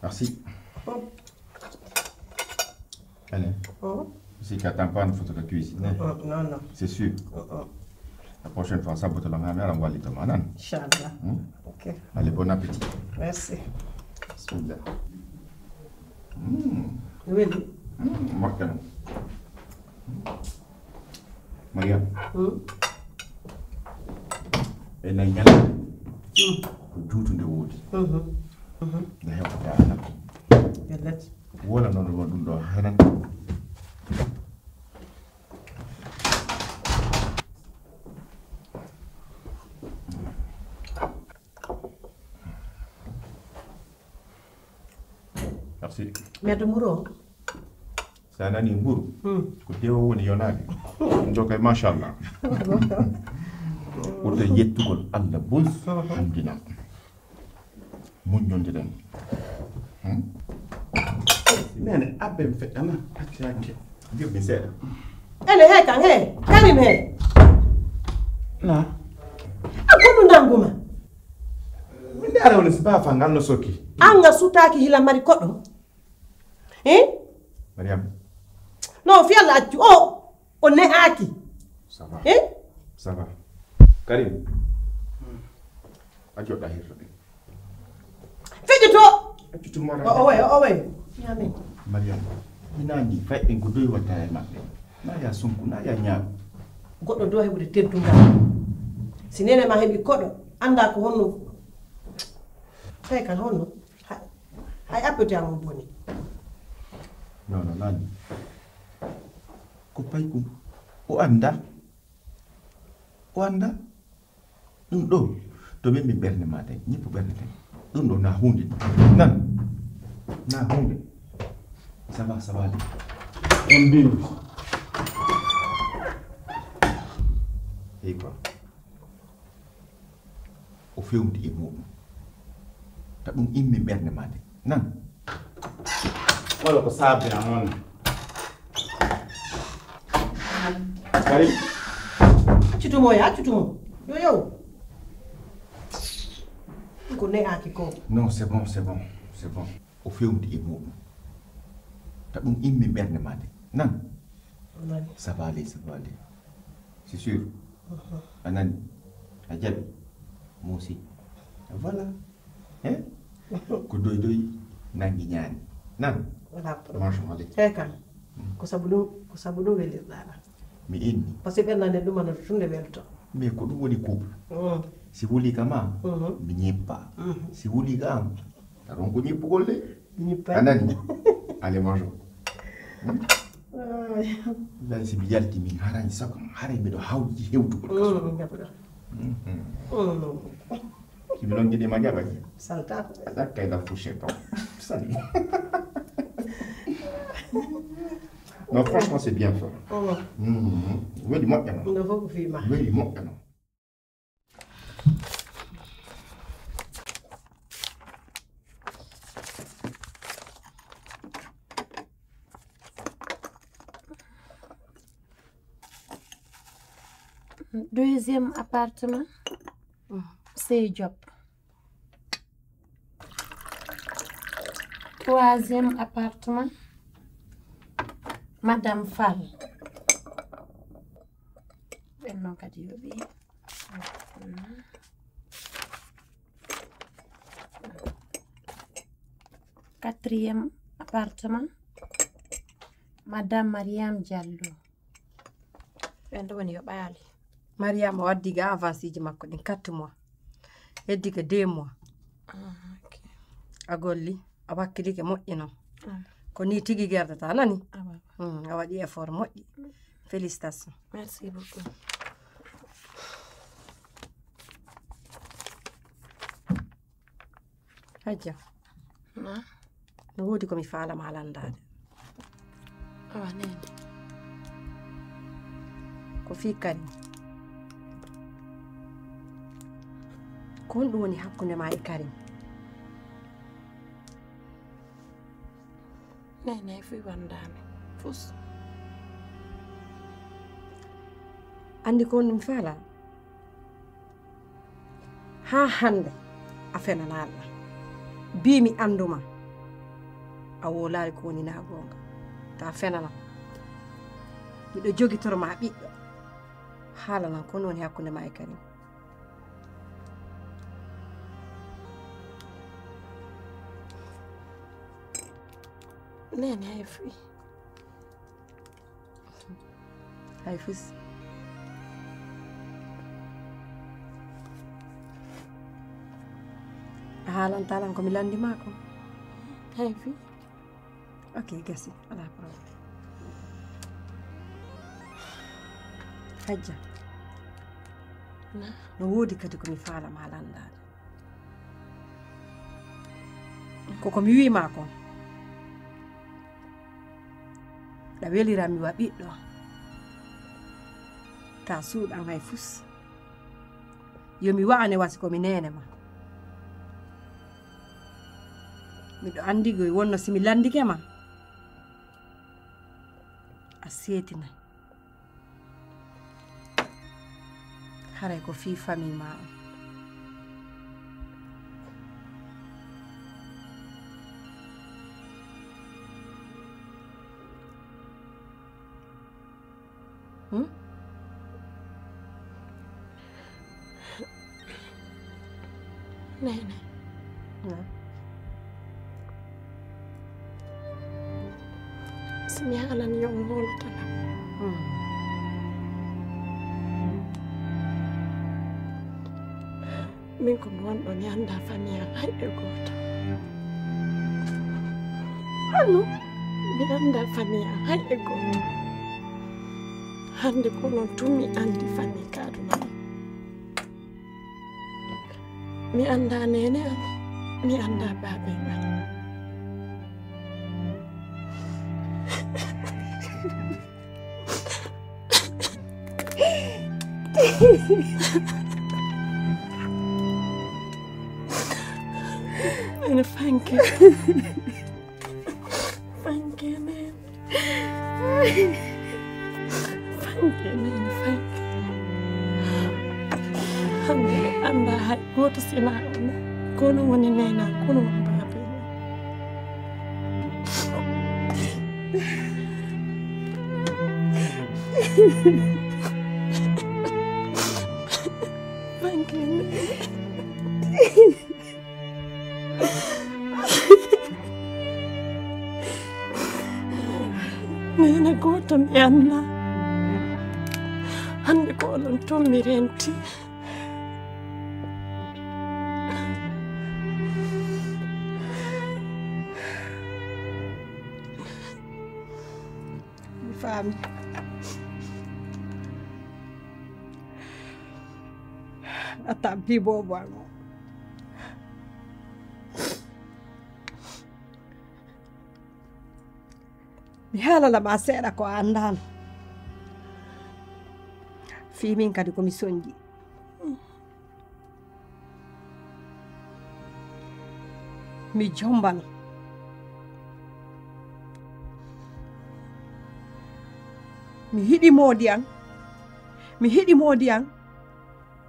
Merci. Allez. Si tu n'attends pas une photo de cuisine. Non, non. C'est sûr. La prochaine fois, ça, votre langue, on va aller te manger. Inch'Allah. Ok. Allez, bon appétit. Merci. Bismillah. Oui. Makan. Maria. En ay ñal ko juutunde woodi nde heɓata anak Yallati. wala noon won ɗum ɗo henan merci Meddo muro. sa nani mburu ko dewo woni yonaade jokay machallah ɓurta yettugol allah bos hamdinam muññonde ɗen nene abben feɗɗana acciranke jobbi seeɗa Ene he kan he. Karim he. na Akoɗu nanguma. min nde ara woni so baa fa ngal no sokki Anga sutaki hila mari koɗo. mariam No fi Allah accu o ne'aki. ça va ça va karim a joɗɗa hirto ɗe Fiƴito. accutuma O way. Yamin. mariam minandi fayɓen ko doyi watta e maɓɓe na ya sunku na ya ñaago Goɗɗo do heɓude teddungal. Si nene ma heɓi koɗo anda ko honno. Tay kan honno. Hay appete am boni. non non nani ko paykum o anda ɗum ɗo to min min ɓernde ma tan ñippo ɓernde tan ɗum ɗo na hunde nan na hunde ça va de on mbimi eyi quoi o fewndi e muɗum ta ɗum immi ɓernde ma de nan wala ko saabina noon Karim Accutumo yo. Ko ne'aki ko. non c'est bon o fewndi e muɗum ta ɗum immi ɓernde ma de nan ça va aller c'est sûr a nani a jaɓi mo aussi voilà hein ko doy nangi ñaani nan Wala manchon ale Tay kan. Ko sabu ɗum welirɗaɗa. mi inni Par ce que ɓernande ɗumano tunde welto. mais ko ɗum woni couple si wuli ka ma mi ñippa si wuli ka am taron ko ñippugol de a nani allez mangeons lan si mi yalti min harani sago haray miɗo hawji hewtugol Jaɓuɗo. kimi noon jiɗima jaɓaki Salta. aɗa kayda fouché to sali non franchement c'est bien fait weɗi moƴƴano No fof ko fima. weɗi moƴƴano Deuxième appartement, c'est Diop. Troisième appartement, Madame Fall. Quatrième appartement, Madame Mariam Diallo. ɓen ɗo woni yo ɓaali mariama waddi ga avance ji makko ɗin 4 mois heddi ko 2 mois a golli a wakkilike moƴƴi noon ko ni tigi gerdata nani a waɗi effort moƴƴi félicitation Merci beaucoup. hajja no woodi komi faalama landade Awa nene. ko fi kadi ko honɗum woni hakkunde ma e karim Nene fi wandami. Fus. andi ko honɗum faala ha hande a fenanaɗa bimi anduma a wolari ko woni na gonga ta fenana miɗo jogitoro ma ɓiɗɗo haala nan kono woni hakkunde ma e Karim nene hay fus haalantalan komi landima ko hay fi ok gasi ala problème hajja no woodi kadi komi faalama landade koko mi wima kon ɗa welirami wa ɓiɗɗo ta suuɗan hay fus yomi wa'ane wasi komi nene ma miɗo andigoy wonno simi landike ma a seetinay haray ko fii famille ma on nene simi haalan yo holtana min ko mi wonɗo mi anda famille am hayɓe goto anu mi anda famille am hayɓe goto hande ko non tun mi andi famille kaduna mi anda nene am mi anda baabe am and thank you thank you man thank you man thank you hande anda hay goto sina on kono woni nena kono woni baabe thank you nene goto mi anda hande ko onon toon mi renti mi faami atta bibobo an o mi haalalama seeɗa ko a andano fimin kadi komi soñji mi jombano mi hiɗi moodi an mi hiɗi moodi an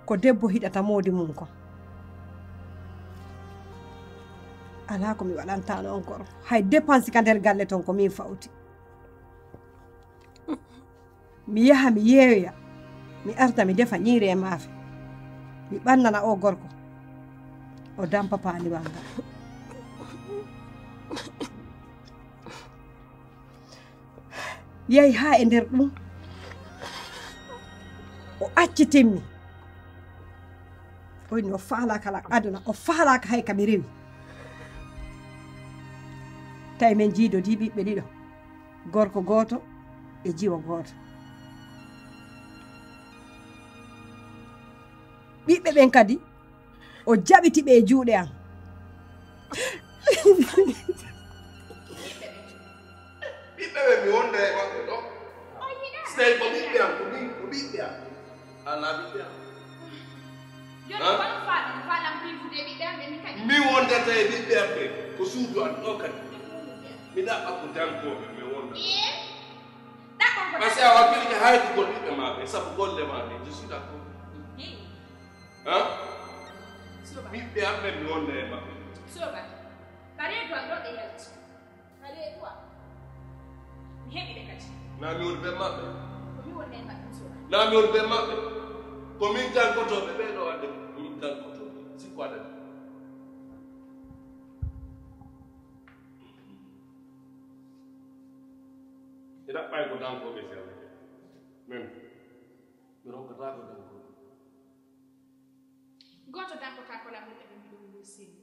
ko debbo hiɗata moodi mum ko ala ko mi waɗantano on gorko hay dépense ka nder galle ton ko min fawti mi yaha mi yeeyoya mi arta mi defa ñiiri e maafe mi ɓannana o gorko o dampa paaliwal ngal yehi ha e nder ɗum o accitinmi oyni o faalaka ala aduna o faalaka hay kami rewi tawi men jiidodi ɓiɓɓe ɗiɗo gorko gooto e jiwo gooto ɓiɓɓe ɓen kadi o jaɓitiɓe e juuɗe am ɓiɓɓe ɓe mi wonda e maɓɓe ɗo so tawi ko ɓiɓɓe am ko ɓiɓɓe am ala ɓiɓɓe am mi wondata e ɓiɓɓe am ɓe ko suudu an ɗo kadi mi ɗaɓɓa ko dankoɓe mi wonda par ce que a wakkilike haydugol ɓiɓɓe maɓe sabu golle maɓe je suis d'accord ɓiɓɓe am ɓe mi wonda e maɓɓe Na mi woni ɓe maɓɓe na mi woni ɓe maɓɓe ko min jankotoɓe ɓeɗo wadde min jankotoɓe sikko aɗani mi ɗaɓɓay ko dankoɓe seeɗa min mi rokkata ko dankoɓe goto dankota ko lamɗuɓe ɓe mbiɗo wuro seni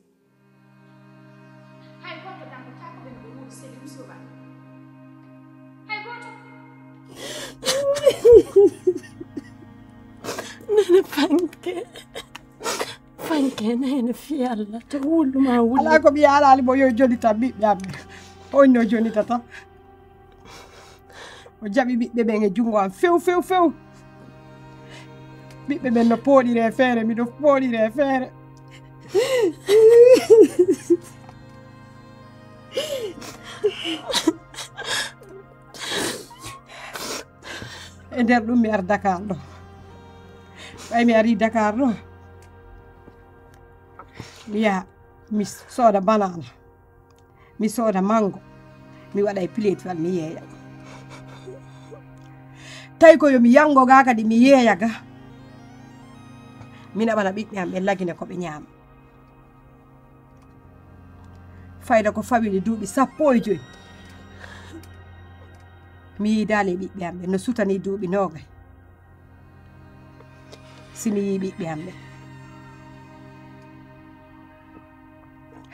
hay goto dankota ko ɓe mbiɗo wuro seni musoba hay goto nene fanke nene fiyalla to wulluma wulli ala ko ɓiya alali bo yo jonita ɓiɓɓe amme oyno jonita tan o jaɓi ɓiɓɓe ɓen e jungo am few ɓiɓɓe ɓen no pooɗire e feere miɗo pooɗire e feere e nder ɗum mi ar Dakar ɗo ɓay mi ari Dakar ɗo mi yaha mi sooda banana mi sooda mango mi waɗa e piletewal mi yeeya tawi ko yomi yango ga kadi mi yeeya ga mi naɓana ɓiɓɓe am ɓe lagine ko ɓe ñaama fayda ko fawili duuɓi 15 mi yiidali e ɓiɓɓe am ɓe no sutani duuɓi 20 simi yi ɓiɓɓe am ɓe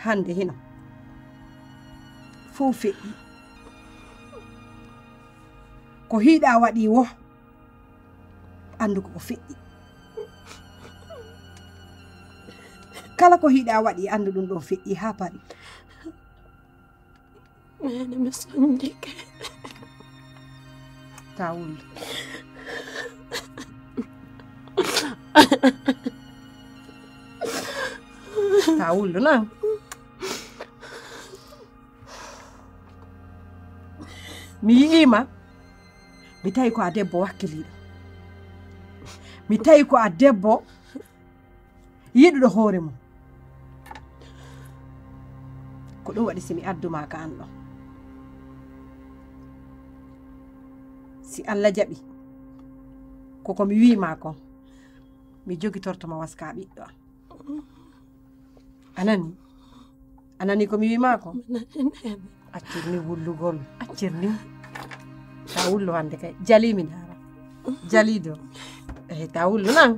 hande hino fof feƴƴi ko hiiɗa waɗi wo andu ko feƴƴi kala ko hiiɗa waɗi andu ɗum ɗon feƴƴi ha paari nene mi sondike ta wullu ta wullu nan mi yi'ima mi tawi ko a debbo wakkiliɗo mi tawi ko a debbo yiɗuɗo hoore mum ko ɗum waɗi simi adduma ka an ɗo si Allah jaɓi koko mi wiima kon mi jogitortoma waska ɓiɗɗo am anani ko mi wiima ko accirni wullugol accirni ta wullu hande kay jalimi dara jalido ta wullu nan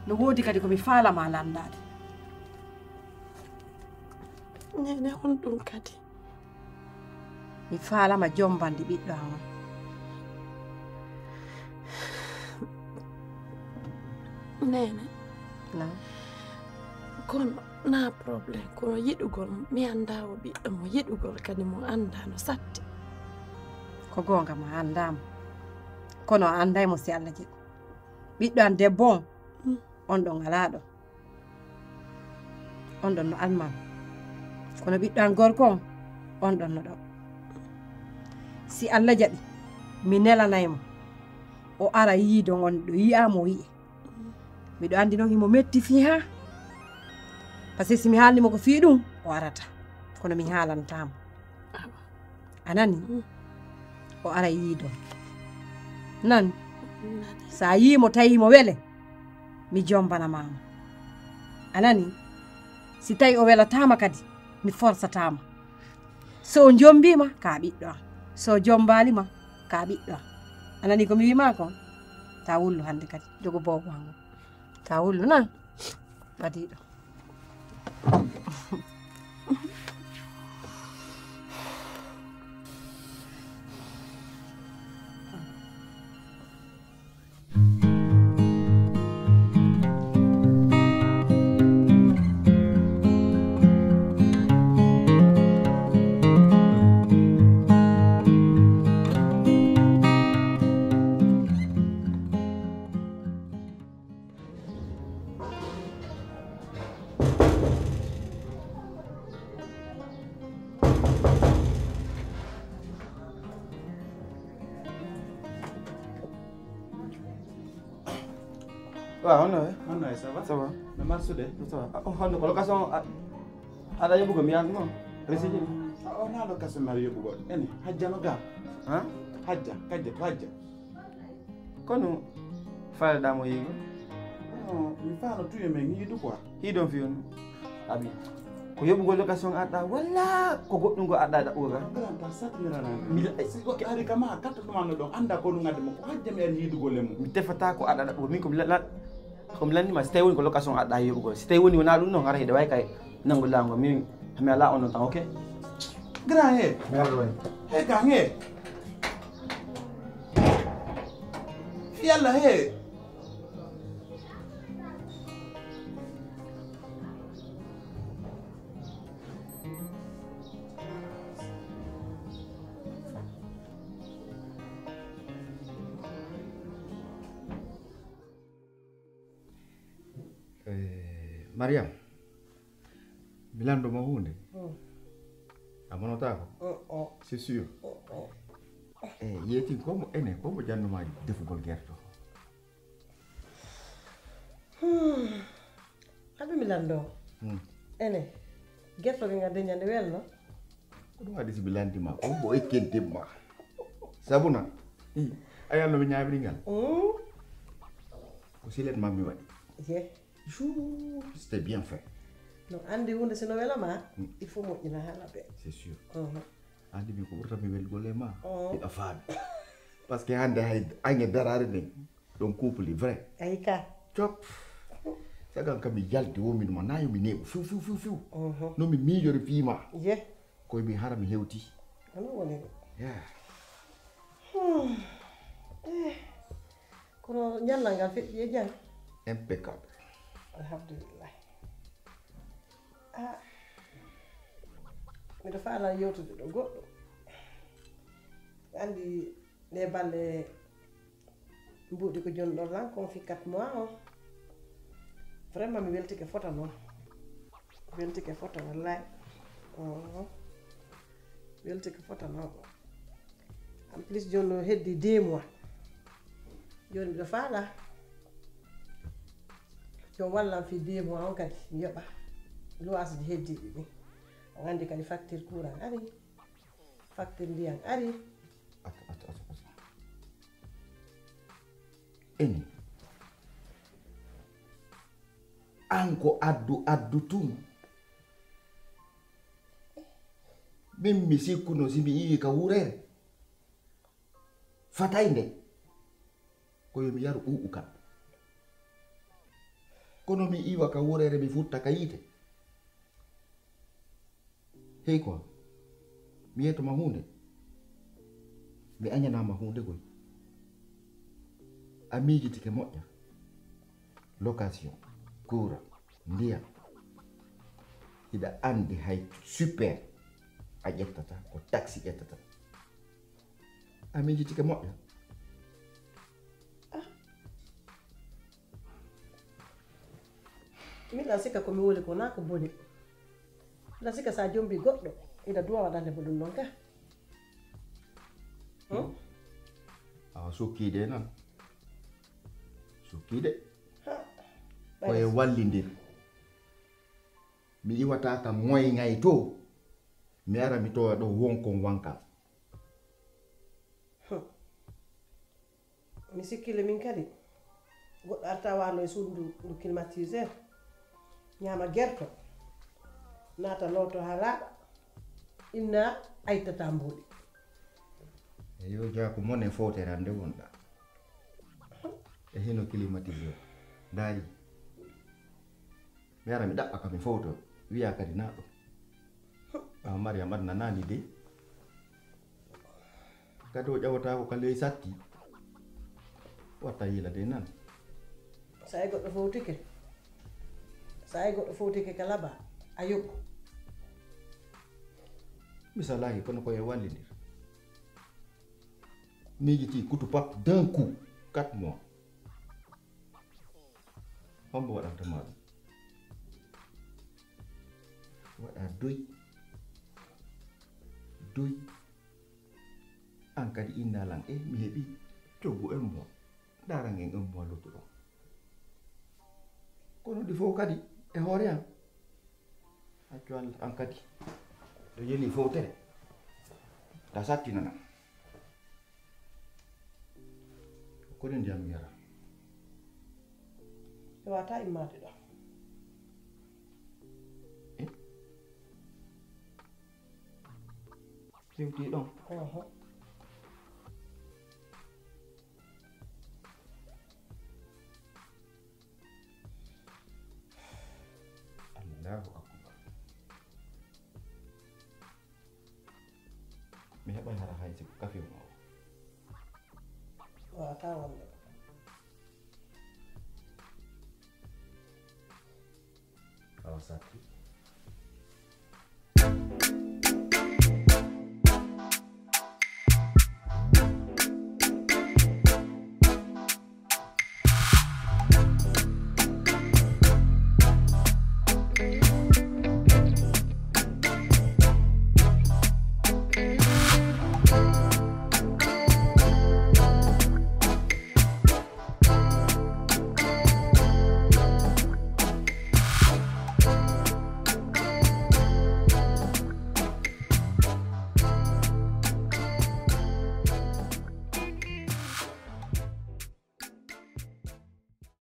no woodi kadi komi faalama landade nene on ɗum kadi mi faalama jombandi ɓiɗɗo am nene na kono na probléme kono yiɗugol mi anda o ɓiɗɗo mo yiɗugol kadi mo anda no satti ko gonga ma andama kono a andaymo si Allah jaɓi ɓiɗɗo an debbo on ɗon alaɗo on ɗon no almam kono ɓiɗɗo an gorko on ɗon no ɗo si Allah jaɓi mi nelanaymo o ara yiido on ɗo yiyamo wi'e miɗo andi noon himo metti fi ha par ce que simi haalnimo ko fii ɗum o arata kono mi haalantamo anani o ara yiido nan sa yimo tawimo wele mi jombanamamo anani si tawi o welatama kadi mi forsatama so jombima ka ɓiɗɗo am so jombalima ka ɓiɗɗo am anani komi wima ko ta wullu hande kadi jogo bobo hango ta wullu nan ɓadiɗo Waaw, on est. Man na ça va? Ça va. Na marsu de. Ça va. Oh, on location ada yang bukan mian no. Resiji. Oh na location na yobu god. Ene hajja no ga. Ha? Hajja, hajja. Kono file damo yigo. Oh, mi fa no tuye me ngi du quoi. Hi don fi on. Abi. Ko yobu go location ada wala ko goddum go ada da uga. Ngaran ta sat mi rana. Mi ko ari kama kat to man don anda ko ngade mo ko hajja mer yidu go lemu. Mi tefata ko ada da min ko la ko lan ni ma stay woni ko location ada yobu go. Stay woni wona dum no ngara hede way kay nangu lango mi ala on tan okay? Grand he. Merde way. He gang he. Yalla he. Mariam, Milan do mahunde. Amono tako? C'est sûr. Yeti como janno ma defugol gerto. Abi Milan do. Ene. Gerto nga denyande welno. Ko wadi si bilanti ma ko bo ekente ma. Sabuna. Ayalno mi nyaabri ngal. Ko silet mammi wadi. Yeah. C'était bien fait. Non, andi hunde sino wela ma, il faut mo ina hala be. C'est sûr. Andi mi ko burta mi wel gole ma. Ida faad. Parce que hande hay anye darare ne. Don couple vrai. Ayika. Chop. Sagan kam mi jalti wo min ma nayo mi nebo fiu. No mi miijore piima. Yeah. Ko mi hara mi hewti. Ano woni do. Yeah. Kono nyalla ngal fe ye jang. Impeccable. Alhamdulillah. Miɗo faala yewtude ɗo goɗɗo andi nde balle mbuɗi ko joni ɗon lan kon fi 4 mois o vraiment mi weltike fota noon weltike fota wallahi weltike fota noon en plus joni ɗo heddi 2 mois joni miɗo faala jom wallan fi 2 mois on kadi mi yoɓa loise ji heddiɗi ɗi on andi kadi facture courant ari facture ndiyam ari eni an ko addu tum min mi sikkuno si mi yiwi ka wurere fatay nde ko yomi yaru ɓuuɓu kam kono mi iwa ka wurere mi futta ka yite hey quoi mi yetoma hunde mi añanama hunde koy a miijitike moƴƴa location courant ndiyam hiɗa andi hay super a ƴettata ko taxi ƴettata a miijitike moƴƴa miɗa sikka komi woni ko na ko boni miɗa sikka sa jombi goɗɗo ina duwa waɗande mo ɗum ɗon ka awa sukkide nan sukkide koye wallidir mi iwata ka moyŋay to mi ara mi towa ɗo wonkon wankal mi sikkile min kadi goɗɗo arta wano e suudu ndu climatiseur ñama gerto naata lowto ha laaɓa inna aytata mbuuɗi yo jako mone fowtere ande wonɗa e hino climatiseur daari mi ara mi ɗaɓɓa ka mi fowto wiya kadi naɗo Mariam aɗa nanani de kadi o ƴawata ko kale satti watta yila de nan sa e goɗɗo fowtike ka laaɓa a yoɓɓo misalahi kono koye wallidir miijiti kutu pat d'un coup 4 mois hombo waɗantama ɗum waɗa doy an kadi innalan mi heeɓi coggu 1 mois daran en 1 mois lottuɗo kono di fo kadi e hoore am accu Allah an kadi ɗo yeli fowtere da sattinana kono ndiyam yara e wata immade ɗo fewti ɗon Allahu akbar mi heɓai hara hay siko kafe ma o wata wonde awa satti